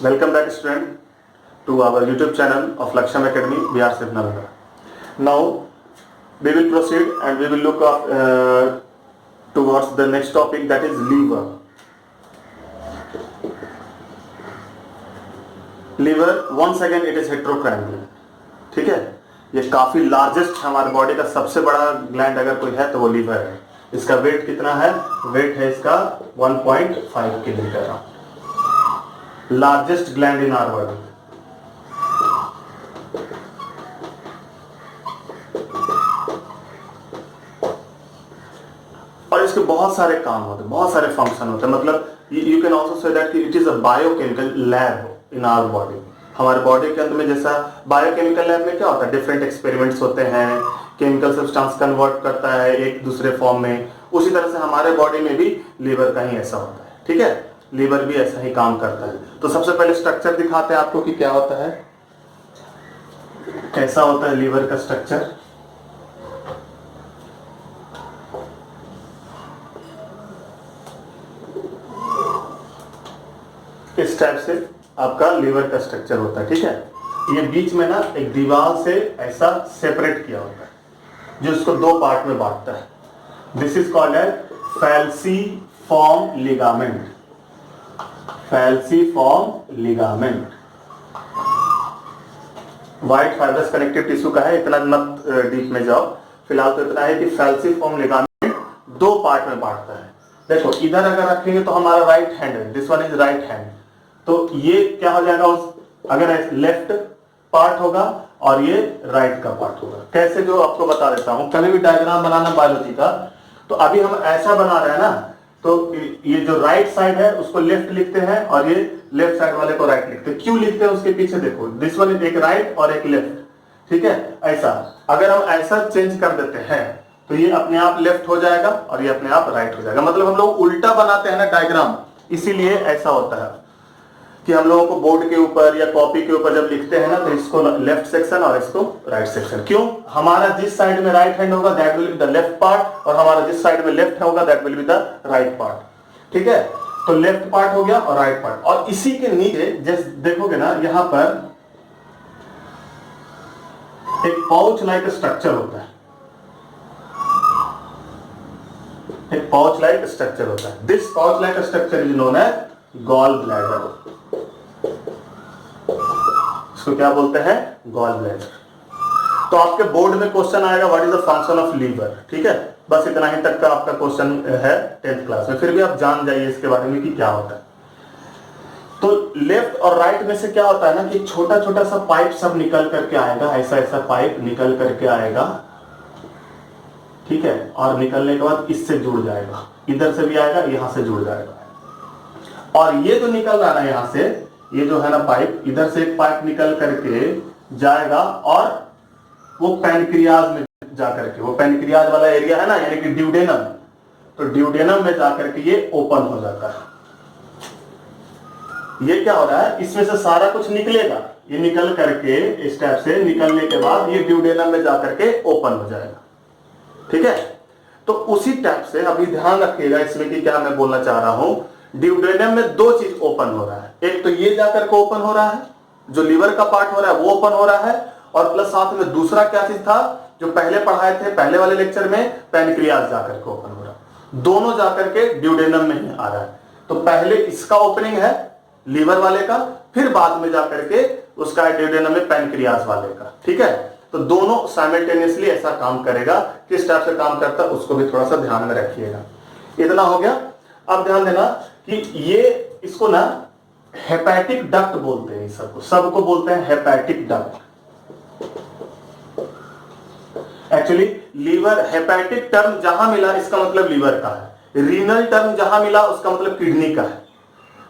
Welcome back, student, to our YouTube channel of Laksham Academy. We are Sivnalaga. Now we will proceed and we will look up towards the next topic, that is liver. Liver, once again, it is heterochromic. ठीक है, ये काफी largest हमारे body का सबसे बड़ा gland अगर कोई है तो वो लीवर है। इसका वेट कितना है? वेट है इसका 1.5 kilogram. Largest gland in our body. और इसके बहुत सारे काम होते हैं, बहुत सारे फंक्शन होते हैं। मतलब you can also say that it is a biochemical lab in our body. हमारे बॉडी के अंदर में जैसा बायोकेमिकल लैब में क्या होता है, डिफरेंट एक्सपेरिमेंट्स होते हैं, केमिकल सब्सटेंस कन्वर्ट करता है एक दूसरे फॉर्म में। उसी तरह से हमारे बॉडी में भी लीवर का ही ऐसा होता है। ठीक है, लीवर भी ऐसा ही काम करता है। तो सबसे पहले स्ट्रक्चर दिखाते हैं आपको कि क्या होता है, कैसा होता है लीवर का स्ट्रक्चर। इस टाइप से आपका लीवर का स्ट्रक्चर होता है। ठीक है, ये बीच में ना एक दीवार से ऐसा सेपरेट किया होता है जो इसको दो पार्ट में बांटता है। This is called as falciform ligament. Falciform ligament white fibrous connective tissue का है। इतना मत डीप में जाओ, फिलहाल तो इतना है कि फैल्सीफॉर्म लिगामेंट दो पार्ट में बांटता है। देखो इधर अगर रखेंगे तो हमारा राइट हैंड है, this one is right hand. तो ये क्या हो जाएगा, उस अगर लेफ्ट पार्ट होगा और ये राइट का पार्ट होगा। कैसे, जो आपको बता देता हूं। कभी भी डायग्राम बनाना बायोलॉजी का, तो अभी हम ऐसा बना रहे हैं ना, तो ये जो राइट साइड है उसको लेफ्ट लिखते हैं और ये लेफ्ट साइड वाले को राइट लिखते हैं। क्यों लिखते हैं उसके पीछे देखो, दिस वन इज एक राइट और एक लेफ्ट। ठीक है, ऐसा अगर हम ऐसा चेंज कर देते हैं तो ये अपने आप लेफ्ट हो जाएगा और ये अपने आप राइट हो जाएगा। मतलब हम लोग उल्टा बनाते हैं ना डायग्राम, इसीलिए ऐसा होता है कि हम लोगों को बोर्ड के ऊपर या कॉपी के ऊपर जब लिखते हैं ना, तो इसको लेफ्ट सेक्शन और इसको राइट सेक्शन। क्यों? हमारा जिस साइड में राइट हैंड होगा that will be the left part, और हमारा जिस साइड में लेफ्ट होगा that will be the right part. ठीक है, तो लेफ्ट पार्ट हो गया और राइट पार्ट। और इसी के नीचे जैसे देखोगे ना, यहां पर एक पाउच लाइक स्ट्रक्चर होता है। एक पाउच लाइक स्ट्रक्चर होता है। This pouch like structure is known as gall bladder. इसको क्या बोलते हैं? Gall bladder. तो आपके बोर्ड में क्वेश्चन आएगा what is the function of liver. ठीक है, बस इतना ही तक का आपका क्वेश्चन है 10th क्लास में। फिर भी आप जान जाइए इसके बारे में कि क्या होता है। तो लेफ्ट और राइट में से क्या होता है ना कि छोटा छोटा सा पाइप सब निकल करके आएगा, ऐसा ऐसा पाइप निकल करके आएगा। ठीक है, और निकलने के बाद इससे जुड़ जाएगा, इधर से भी आएगा, यहां से जुड़ जाएगा। और ये जो निकल रहा है ना यहां से, ये जो है ना पाइप, इधर से एक पाइप निकल करके जाएगा और वो पैनक्रियाज में जाकर के, वो पैनक्रियाज वाला एरिया है ना, यानी कि ड्यूडेनम, तो ड्यूडेनम में जाकर के ये ओपन हो जाता है। ये क्या हो रहा है, इसमें से सारा कुछ निकलेगा, ये निकल करके इस टाइप से निकलने के बाद ये ड्यूडेनम में जाकर के ओपन हो जाएगा। ठीक है, तो उसी टाइप से अभी ध्यान रखिएगा इसमें कि क्या मैं बोलना चाह रहा हूं। ड्यूडेनम में दो चीज ओपन हो रहा है, एक तो ये जाकर के ओपन हो रहा है, जो लीवर का पार्ट हो रहा है वो ओपन हो रहा है, और प्लस साथ में दूसरा क्या चीज था जो पहले पढ़ाए थे पहले वाले लेक्चर में, पैनक्रियाज जाकर के ओपन हो रहा है। दोनों जाकर के ड्यूडेनम में ही आ रहा है। तो पहले इसका ओपनिंग है लीवर वाले का, फिर बाद में जाकर के उसका ड्यूडेनम में पैनक्रियाज वाले का। ठीक है, तो दोनों साइमल्टेनियसली ऐसा काम करेगा। किस टाइप से काम करता है उसको भी थोड़ा सा ध्यान में रखिएगा। इतना हो गया। अब ध्यान देना कि ये इसको ना हेपेटिक डक्ट बोलते हैं, सबको बोलते हैं hepatic duct. Actually liver, hepatic term जहां मिला इसका मतलब लीवर का है, रीनल टर्म जहां मिला उसका मतलब किडनी का है,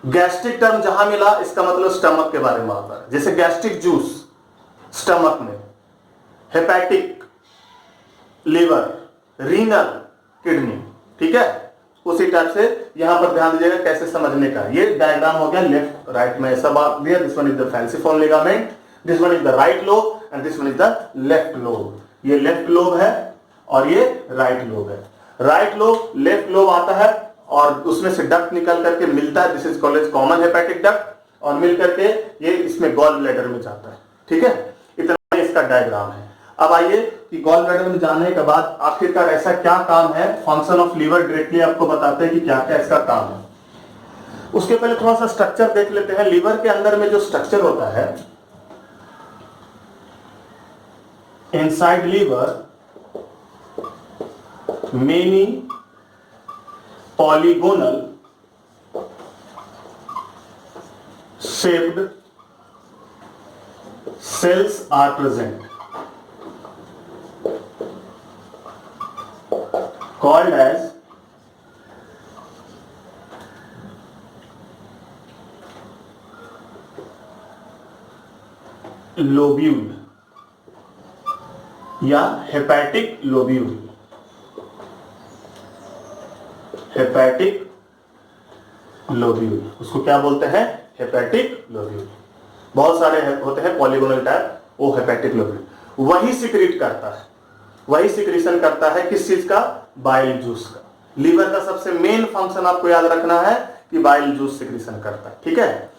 गैस्ट्रिक टर्म जहां मिला इसका मतलब स्टमक के बारे में आता है। जैसे गैस्ट्रिक जूस स्टमक में, हेपेटिक लीवर, रीनल किडनी। ठीक है, उसी टाइप से यहां पर ध्यान दीजिएगा कैसे समझने का। ये डायग्राम हो गया लेफ्ट राइट में ऐसा बात दिया। This one is the falciform ligament, this one is the right lobe and this one is the left lobe. ये लेफ्ट लोब है और ये राइट लोब है। राइट लोब, लेफ्ट लोब आता है और उसमें से डक्ट निकल करके मिलता है, this is called as common hepatic duct. और मिल करके ये इसमें गॉल ब्लैडर में जाता है। ठीक है, इतना इसका डायग्राम है। अब आइए कि गॉल ब्लैडर में जाने के बाद आखिरकार ऐसा क्या काम है, फंक्शन ऑफ लीवर डायरेक्टली आपको बताते हैं कि क्या क्या इसका काम है। उसके पहले थोड़ा सा स्ट्रक्चर देख लेते हैं। लीवर के अंदर में जो स्ट्रक्चर होता है, inside liver many polygonal shaped cells are present called as lobule या हेपेटिक लोब्यूल। हेपेटिक लोब्यूल उसको क्या बोलते हैं, हेपेटिक लोब्यूल। बहुत सारे होते हैं पॉलीगोनल टाइप, वो हेपेटिक लोब्यूल वही सिक्रीट करता है, वही सिक्रीशन करता है किस चीज का, बाइल जूस का। लीवर का सबसे मेन फंक्शन आपको याद रखना है कि बाइल जूस सिक्रीशन करता है। ठीक है,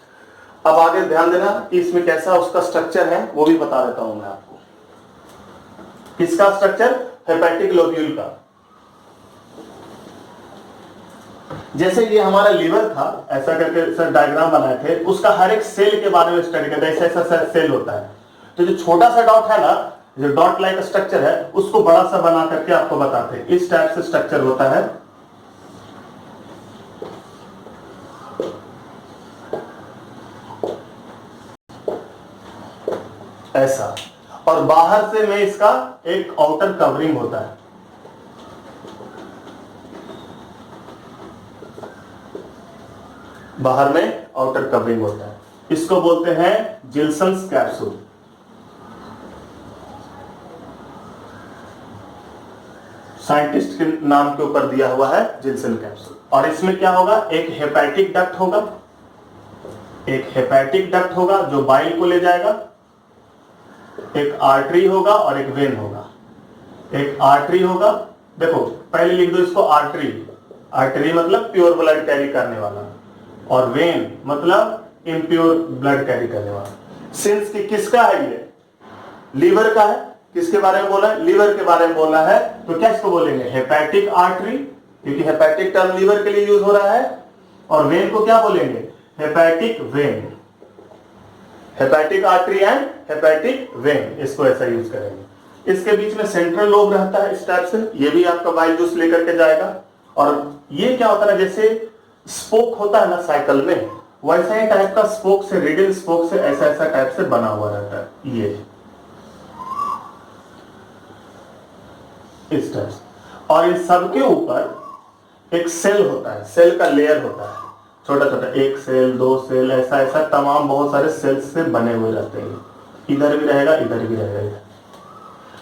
अब आगे ध्यान देना कि इसमें कैसा उसका स्ट्रक्चर है, वो भी बता देता हूं मैं आपको। किसका स्ट्रक्चर, हेपेटिक लोब्यूल का। जैसे ये हमारा लीवर था, ऐसा करके सर डायग्राम बनाए थे, उसका हर एक सेल के बारे में स्टडी करते हैं। ऐसा ऐसा सेल होता है, तो जो छोटा सा डॉट है ना, जो डॉट लाइक स्ट्रक्चर है, उसको बड़ा सा बना करके आपको बताते हैं। इस टाइप से स्ट्रक्चर होता है। ऐसा, और बाहर से में इसका एक आउटर कवरिंग होता है। बाहर में आउटर कवरिंग होता है, इसको बोलते हैं जिल्सन्स कैप्सूल। साइंटिस्ट के नाम के ऊपर दिया हुआ है जिल्सन कैप्सूल। और इसमें क्या होगा, एक हेपेटिक डक्ट होगा, एक हेपेटिक डक्ट होगा जो बाइल को ले जाएगा, एक आर्टरी होगा और एक वेन होगा। एक आर्टरी होगा, देखो पहले लिख दो इसको आर्टरी। आर्टरी मतलब प्योर ब्लड कैरी करने वाला, और वेन मतलब इम्प्योर ब्लड कैरी करने वाला। सिंस कि किसका है ये, लीवर का है। किसके बारे में बोला है, लीवर के बारे में बोला है, तो क्या इसको बोलेंगे, हेपेटिक आर्टरी, क्योंकि हेपेटिक टर्म लीवर के लिए यूज हो रहा है। और वेन को क्या बोलेंगे, hepatic when. Hepatic artery and hepatic when, इसको ऐसा यूज करेंगे। इसके बीच में सेंट्रल लोब रहता है इस टाइप से, ये भी आपका बाइल जूस लेकर के जाएगा। और ये क्या होता है, जैसे स्पोक होता है ना साइकिल में, वैसा ही टाइप का स्पोक से, रेडियल स्पोक से ऐसा ऐसा टाइप से बना हुआ रहता है ये इस टाइप से। और इन सबके ऊपर एक सेल होता है, सेल का लेयर होता है, छोटा छोटा, एक सेल, दो सेल, ऐसा ऐसा तमाम बहुत सारे सेल्स से बने हुए रहते हैं। इधर भी रहेगा, इधर भी रहेगा।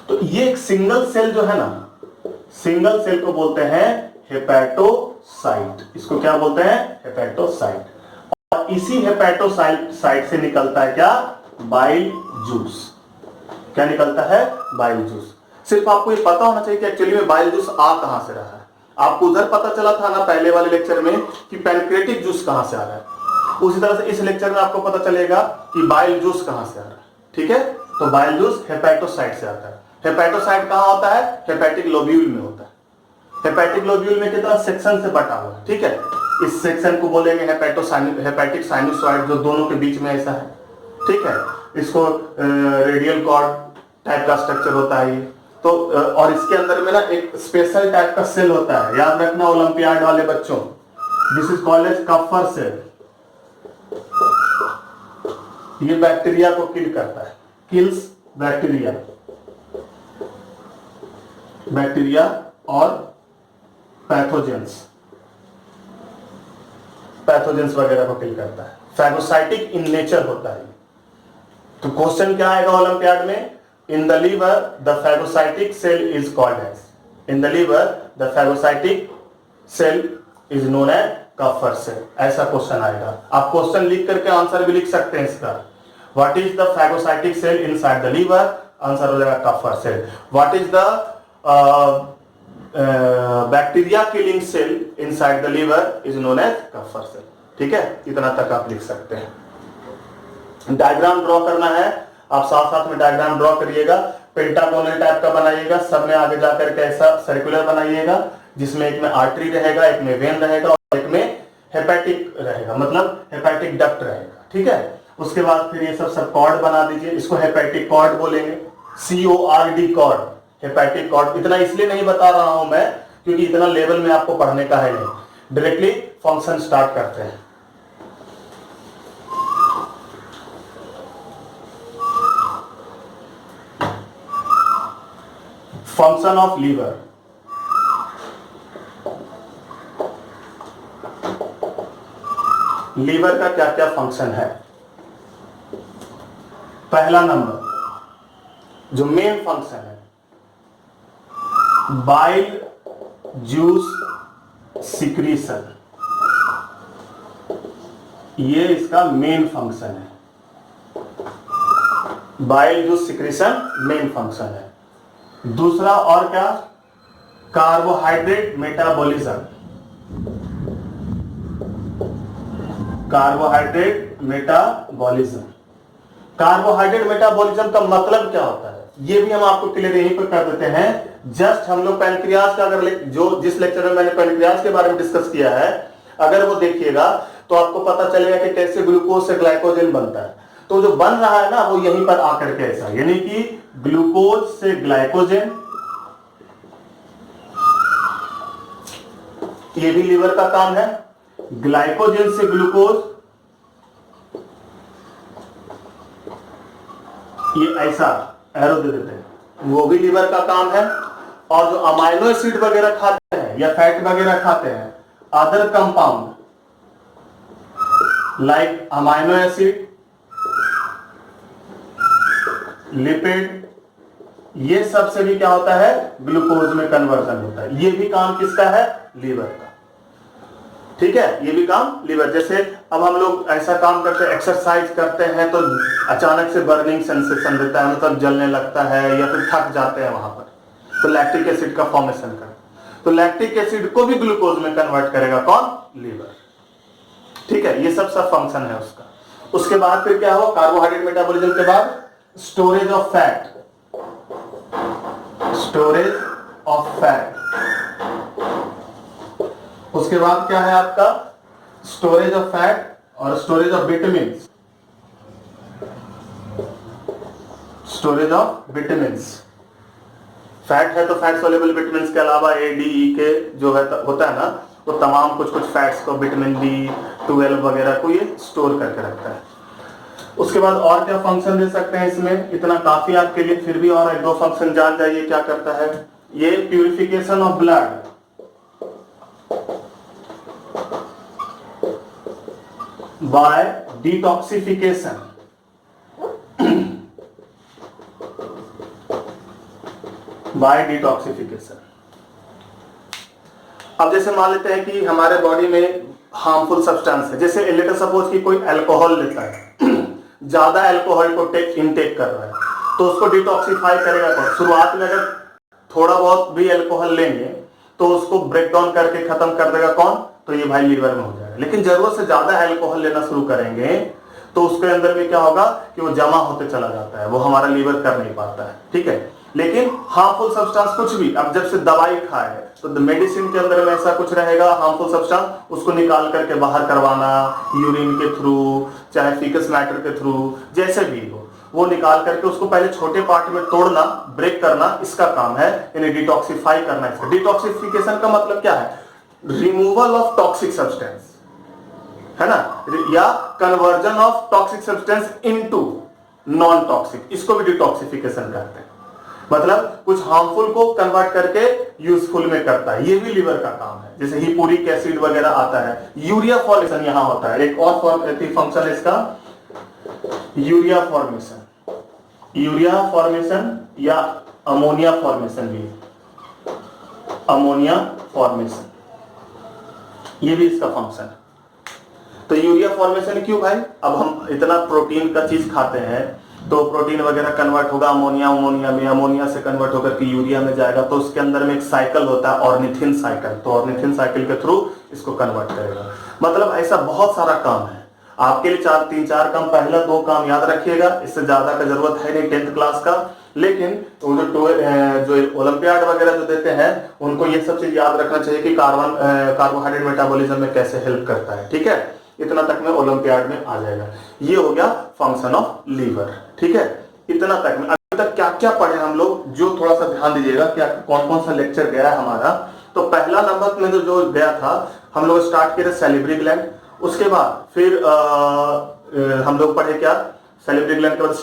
तो ये एक सिंगल सेल जो है ना, सिंगल सेल को बोलते हैं हेपेटोसाइट। इसको क्या बोलते हैं, हेपेटोसाइट। और इसी हेपेटोसाइट से निकलता है क्या, बाइल जूस। क्या निकलता है, बाइल जूस। सिर्फ आपको ये पता होना चाहिए कि एक्चुअली में बाइल जूस आ कहां से रहा है। आपको उधर पता चला था ना पहले वाले लेक्चर में कि पैनक्रेटिक जूस कहां से आ रहा है, उसी तरह से इस लेक्चर में आपको पता चलेगा कि बाइल जूस कहां से आ रहा है। ठीक है, तो बाइल जूस हेपेटोसाइट से आता है। हेपेटोसाइट कहां होता है, हेपेटिक लोब्यूल में होता है। हेपेटिक लोब्यूल में कितना सेक्शन से बटा हुआ है। ठीक है, इस सेक्शन को बोलेंगे हेपेटिक साइनोसॉइड, जो दोनों के बीच में ऐसा है। ठीक है, इसको रेडियल कॉर्ड टाइप का स्ट्रक्चर होता है ये। तो और इसके अंदर में ना एक स्पेशल टाइप का सेल होता है, याद रखना ओलंपियाड वाले बच्चों, this is called as Kupffer cell. ये बैक्टीरिया को किल करता है, किल्स बैक्टीरिया, बैक्टीरिया और पैथोजेंस, पैथोजेंस वगैरह को किल करता है। फैगोसाइटिक इन नेचर होता है। तो क्वेश्चन क्या आएगा ओलंपियाड में, in the liver the phagocytic cell is called as, in the liver the phagocytic cell is known as Kupffer cell। ऐसा क्वेश्चन आएगा। आप क्वेश्चन लिख करके आंसर भी लिख सकते हैं इसका। What is the phagocytic cell inside the liver? Answer हो जाएगा Kupffer cell। What is the bacteria killing cell inside the liver is known as Kupffer cell। ठीक है, इतना तक आप लिख सकते हैं। डायग्राम ड्रॉ करना है, आप साथ साथ में डायग्राम ड्रॉ करिएगा। पेंटागोनल टाइप का बनाइएगा, सब में आगे जाकर के ऐसा सर्कुलर बनाइएगा जिसमें एक में आर्टरी रहेगा, एक में वेन रहेगा और एक में हेपेटिक रहेगा, मतलब हेपेटिक डक्ट रहेगा। ठीक है, उसके बाद फिर ये सब कॉर्ड बना दीजिए, इसको हेपेटिक कॉर्ड बोलेंगे, CORD कॉर्ड, हेपेटिक कॉर्ड। इतना इसलिए नहीं बता रहा हूं मैं क्योंकि इतना लेवल में आपको पढ़ने का है नहीं, डायरेक्टली फंक्शन स्टार्ट करते हैं। Function of liver. लीवर का क्या क्या फंक्शन है? पहला नंबर जो मेन फंक्शन है, बाइल जूस सिक्रीशन, ये इसका मेन फंक्शन है। Bile juice secretion main function है। दूसरा और क्या? Carbohydrate metabolism. Carbohydrate metabolism, carbohydrate metabolism का मतलब क्या होता है ये भी हम आपको क्लियर यहीं पर कर देते हैं। जस्ट हम लोग पैनक्रियाज का अगर जो जिस लेक्चर में मैंने पैनक्रियाज के बारे में डिस्कस किया है, अगर वो देखिएगा तो आपको पता चलेगा कि कैसे ग्लूकोज से ग्लाइकोजन बनता है। तो जो बन रहा है ना वो यहीं पर आकर के ऐसा, यानी कि ग्लूकोज से ग्लाइकोजन, ये भी लीवर का काम है। ग्लाइकोजन से ग्लूकोज, ये ऐसा एरो दे देते हैं, वो भी लीवर का काम है। और जो अमाइनो एसिड वगैरह खाते हैं या फैट वगैरह खाते हैं, other compound like amino acid, lipid, ये सब से भी क्या होता है? ग्लूकोज में कन्वर्जन होता है। ये भी काम किसका है? लीवर का। ठीक है, ये भी काम लीवर। जैसे अब हम लोग ऐसा काम करते हैं, एक्सरसाइज करते हैं तो अचानक से बर्निंग सेंसेशन देता है, मतलब जलने लगता है या फिर थक जाते हैं वहां पर, तो लैक्टिक एसिड का फॉर्मेशन करता है। तो लैक्टिक एसिड को भी ग्लूकोज में कन्वर्ट करेगा कौन? लीवर। ठीक है, ये सब फंक्शन है उसका। उसके बाद फिर क्या हो? कार्बोहाइड्रेट मेटाबॉलिज्म के बाद storage of fat, storage of fat. उसके बाद क्या है आपका? स्टोरेज ऑफ फैट और storage of vitamin, storage of vitamin. Fat है तो फैट सोल्यूबल विटामिन के अलावा A, D, E के जो है होता है ना, वो तमाम कुछ कुछ फैट्स को, विटामिन B12 वगैरह को ये स्टोर करके रखता है। उसके बाद और क्या फंक्शन दे सकते हैं इसमें? इतना काफी आपके लिए, फिर भी और एक दो फंक्शन जान जाइए क्या करता है ये। Purification of blood, by detoxification, by detoxification. अब जैसे मान लेते हैं कि हमारे बॉडी में हार्मफुल सब्सटेंस है, जैसे लेट सपोज कि कोई अल्कोहल लेता है, ज्यादा अल्कोहल को इनटेक कर रहा है, तो उसको डिटॉक्सिफाई करेगा कौन? शुरुआत में अगर थोड़ा बहुत भी अल्कोहल लेंगे तो उसको ब्रेक डाउन करके खत्म कर देगा कौन? तो ये भाई लीवर में हो जाएगा। लेकिन जरूरत से ज्यादा अल्कोहल लेना शुरू करेंगे तो उसके अंदर में क्या होगा कि वो जमा होते चला जाता है, वो हमारा लीवर कर नहीं पाता है। ठीक है, लेकिन हार्मफुल सब्सटेंस कुछ भी, अब जब से दवाई खाए तो मेडिसिन के अंदर में ऐसा कुछ रहेगा हार्मफुल सब्सटेंस, उसको निकाल करके बाहर करवाना, यूरिन के थ्रू, चाहे फीकस मैटर के थ्रू, जैसे भी हो, वो निकाल करके उसको पहले छोटे पार्ट में तोड़ना, ब्रेक करना, इसका काम है, यानी डिटॉक्सिफाई करना। इसका डिटॉक्सिफिकेशन का मतलब क्या है? रिमूवल ऑफ टॉक्सिक सब्सटेंस, है ना, या conversion of toxic substance into non toxic, इसको भी डिटॉक्सिफिकेशन कहते हैं। मतलब कुछ हार्मफुल को कन्वर्ट करके यूजफुल में करता है, ये भी लीवर का काम है। जैसे हिपुरिक एसिड वगैरह आता है, यूरिया फॉर्मेशन यहां होता है। एक और फंक्शन है इसका, यूरिया फॉर्मेशन, यूरिया फॉर्मेशन या अमोनिया फॉर्मेशन भी, अमोनिया फॉर्मेशन, ये भी इसका फंक्शन है। तो यूरिया फॉर्मेशन क्यों भाई? अब हम इतना प्रोटीन का चीज खाते हैं तो प्रोटीन वगैरह कन्वर्ट होगा अमोनिया, अमोनिया में, अमोनिया से कन्वर्ट होकर के यूरिया में जाएगा, तो उसके अंदर में एक साइकिल होता है ऑर्निथिन साइकिल, तो ऑर्निथिन साइकिल के थ्रू इसको कन्वर्ट करेगा। मतलब ऐसा बहुत सारा काम है। आपके लिए 3-4 काम, पहला 2 काम याद रखिएगा, इससे ज्यादा का जरूरत है नहीं 10th क्लास का। लेकिन वो जो ओलंपियाड वगैरह जो देते हैं उनको ये सब चीज याद रखना चाहिए कि कार्बोहाइड्रेट मेटाबॉलिज्म में कैसे हेल्प करता है। ठीक है, इतना तक में ओलंपियाड में आ जाएगा। ये हो गया फंक्शन ऑफ लीवर। ठीक है, इतना तक में। अभी तक क्या क्या पढ़े हम लोग, जो थोड़ा सा ध्यान दीजिएगा, क्या कौन कौन सा लेक्चर गया है हमारा। तो पहला नंबर में जो गया था, हम लोग स्टार्ट किए थे सैलिवरी ग्लैंड, उसके बाद फिर हम लोग पढ़े क्या, सैलिवरी ग्लैंड के बाद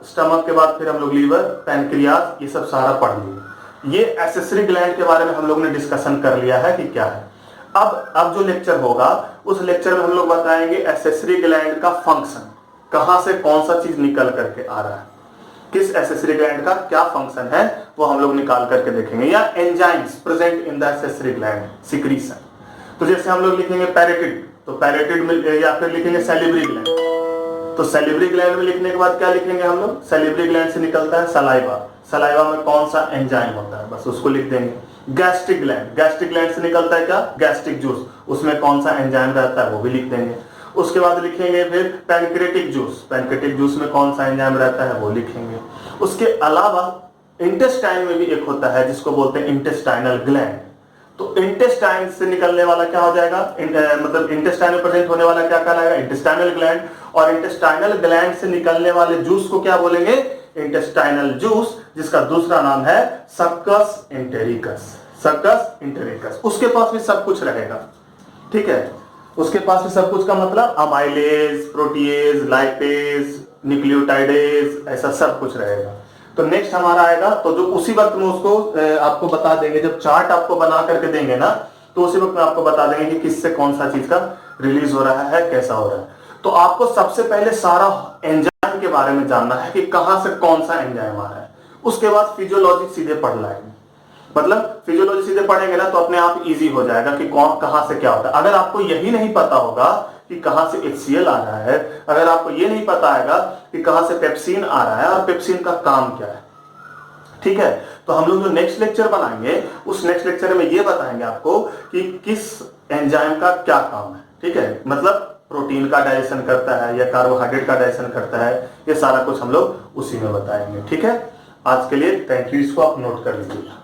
स्टमक के बाद फिर हम लोग लीवर, पैनक्रियाज, ये सब सारा पढ़ लिए। ये एक्सेसरी ग्लैंड के बारे में हम लोग ने डिस्कशन कर लिया है कि क्या है। अब जो लेक्चर होगा उस लेक्चर में हम लोग बताएंगे एक्सेसरी ग्लैंड का फंक्शन, कहां से कौन सा चीज निकल करके आ रहा है, किस एक्सेसरी ग्लैंड का क्या फंक्शन है वो हम लोग निकाल करके देखेंगे, या enzymes present in the accessory gland secretion. तो जैसे हम लोग लिखेंगे पैरेटिड, तो पैरेटिड में, या फिर लिखेंगे सैलिवरी ग्लैंड, तो सैलिवरी ग्लैंड में लिखने के बाद क्या लिखेंगे हम लोग, सैलिवरी ग्लैंड से निकलता है सलाइवा, सलाइवा में कौन सा एंजाइम होता है, बस उसको लिख देंगे। गैस्ट्रिक ग्लैंड से निकलता है क्या, गैस्ट्रिक जूस, उसमें कौन सा एंजाइम रहता है वो भी लिख देंगे। उसके बाद लिखेंगे फिर पैनक्रेटिक जूस में कौन सा एंजाइम रहता है वो लिखेंगे। उसके अलावा इंटेस्टाइन में भी एक होता है जिसको बोलते हैं इंटेस्टाइनल ग्लैंड, तो इंटेस्टाइन से निकलने वाला क्या हो जाएगा, मतलब इंटेस्टाइन में प्रेजेंट होने वाला क्या कहलाएगा, इंटेस्टाइनल ग्लैंड। और इंटेस्टाइनल ग्लैंड से निकलने वाले जूस को क्या बोलेंगे, इंटेस्टाइनल जूस, जिसका दूसरा नाम है सक्कस इंटेरिकस। उसके पास भी सब कुछ रहेगा। ठीक है, उसके पास भी सब कुछ का मतलब अमाइलेज, प्रोटीएज, लाइपेज, न्यूक्लियोटाइडेज, ऐसा सब कुछ रहेगा। तो नेक्स्ट हमारा आएगा, तो जो उसी वक्त में उसको आपको बता देंगे, जब चार्ट आपको बना करके देंगे ना, तो उसी वक्त में आपको बता देंगे कि किससे कौन सा चीज का रिलीज हो रहा है, कैसा हो रहा है। तो आपको सबसे पहले सारा एंजाइम के बारे में जानना है कि कहां से कौन सा एंजाइम आ रहा है। उसके बाद फिजियोलॉजी सीधे पढ़ लाएंगे, मतलब फिजियोलॉजी सीधे पढ़ेंगे ना तो अपने आप इजी हो जाएगा कि कौन कहां से क्या होता है। अगर आपको यही नहीं पता होगा कि कहां से HCl आ रहा है, अगर आपको ये नहीं पता आएगा कि कहां से पेप्सिन आ रहा है और पेप्सिन का काम क्या है, ठीक है, तो हम लोग जो नेक्स्ट लेक्चर बनाएंगे उस नेक्स्ट लेक्चर में ये बताएंगे आपको कि किस एंजाइम का क्या काम है। ठीक है, मतलब प्रोटीन का डाइजेशन करता है या कार्बोहाइड्रेट का डाइजेशन करता है, ये सारा कुछ हम लोग उसी में बताएंगे। ठीक है, आज के लिए थैंक यू, इसको आप नोट कर लीजिएगा।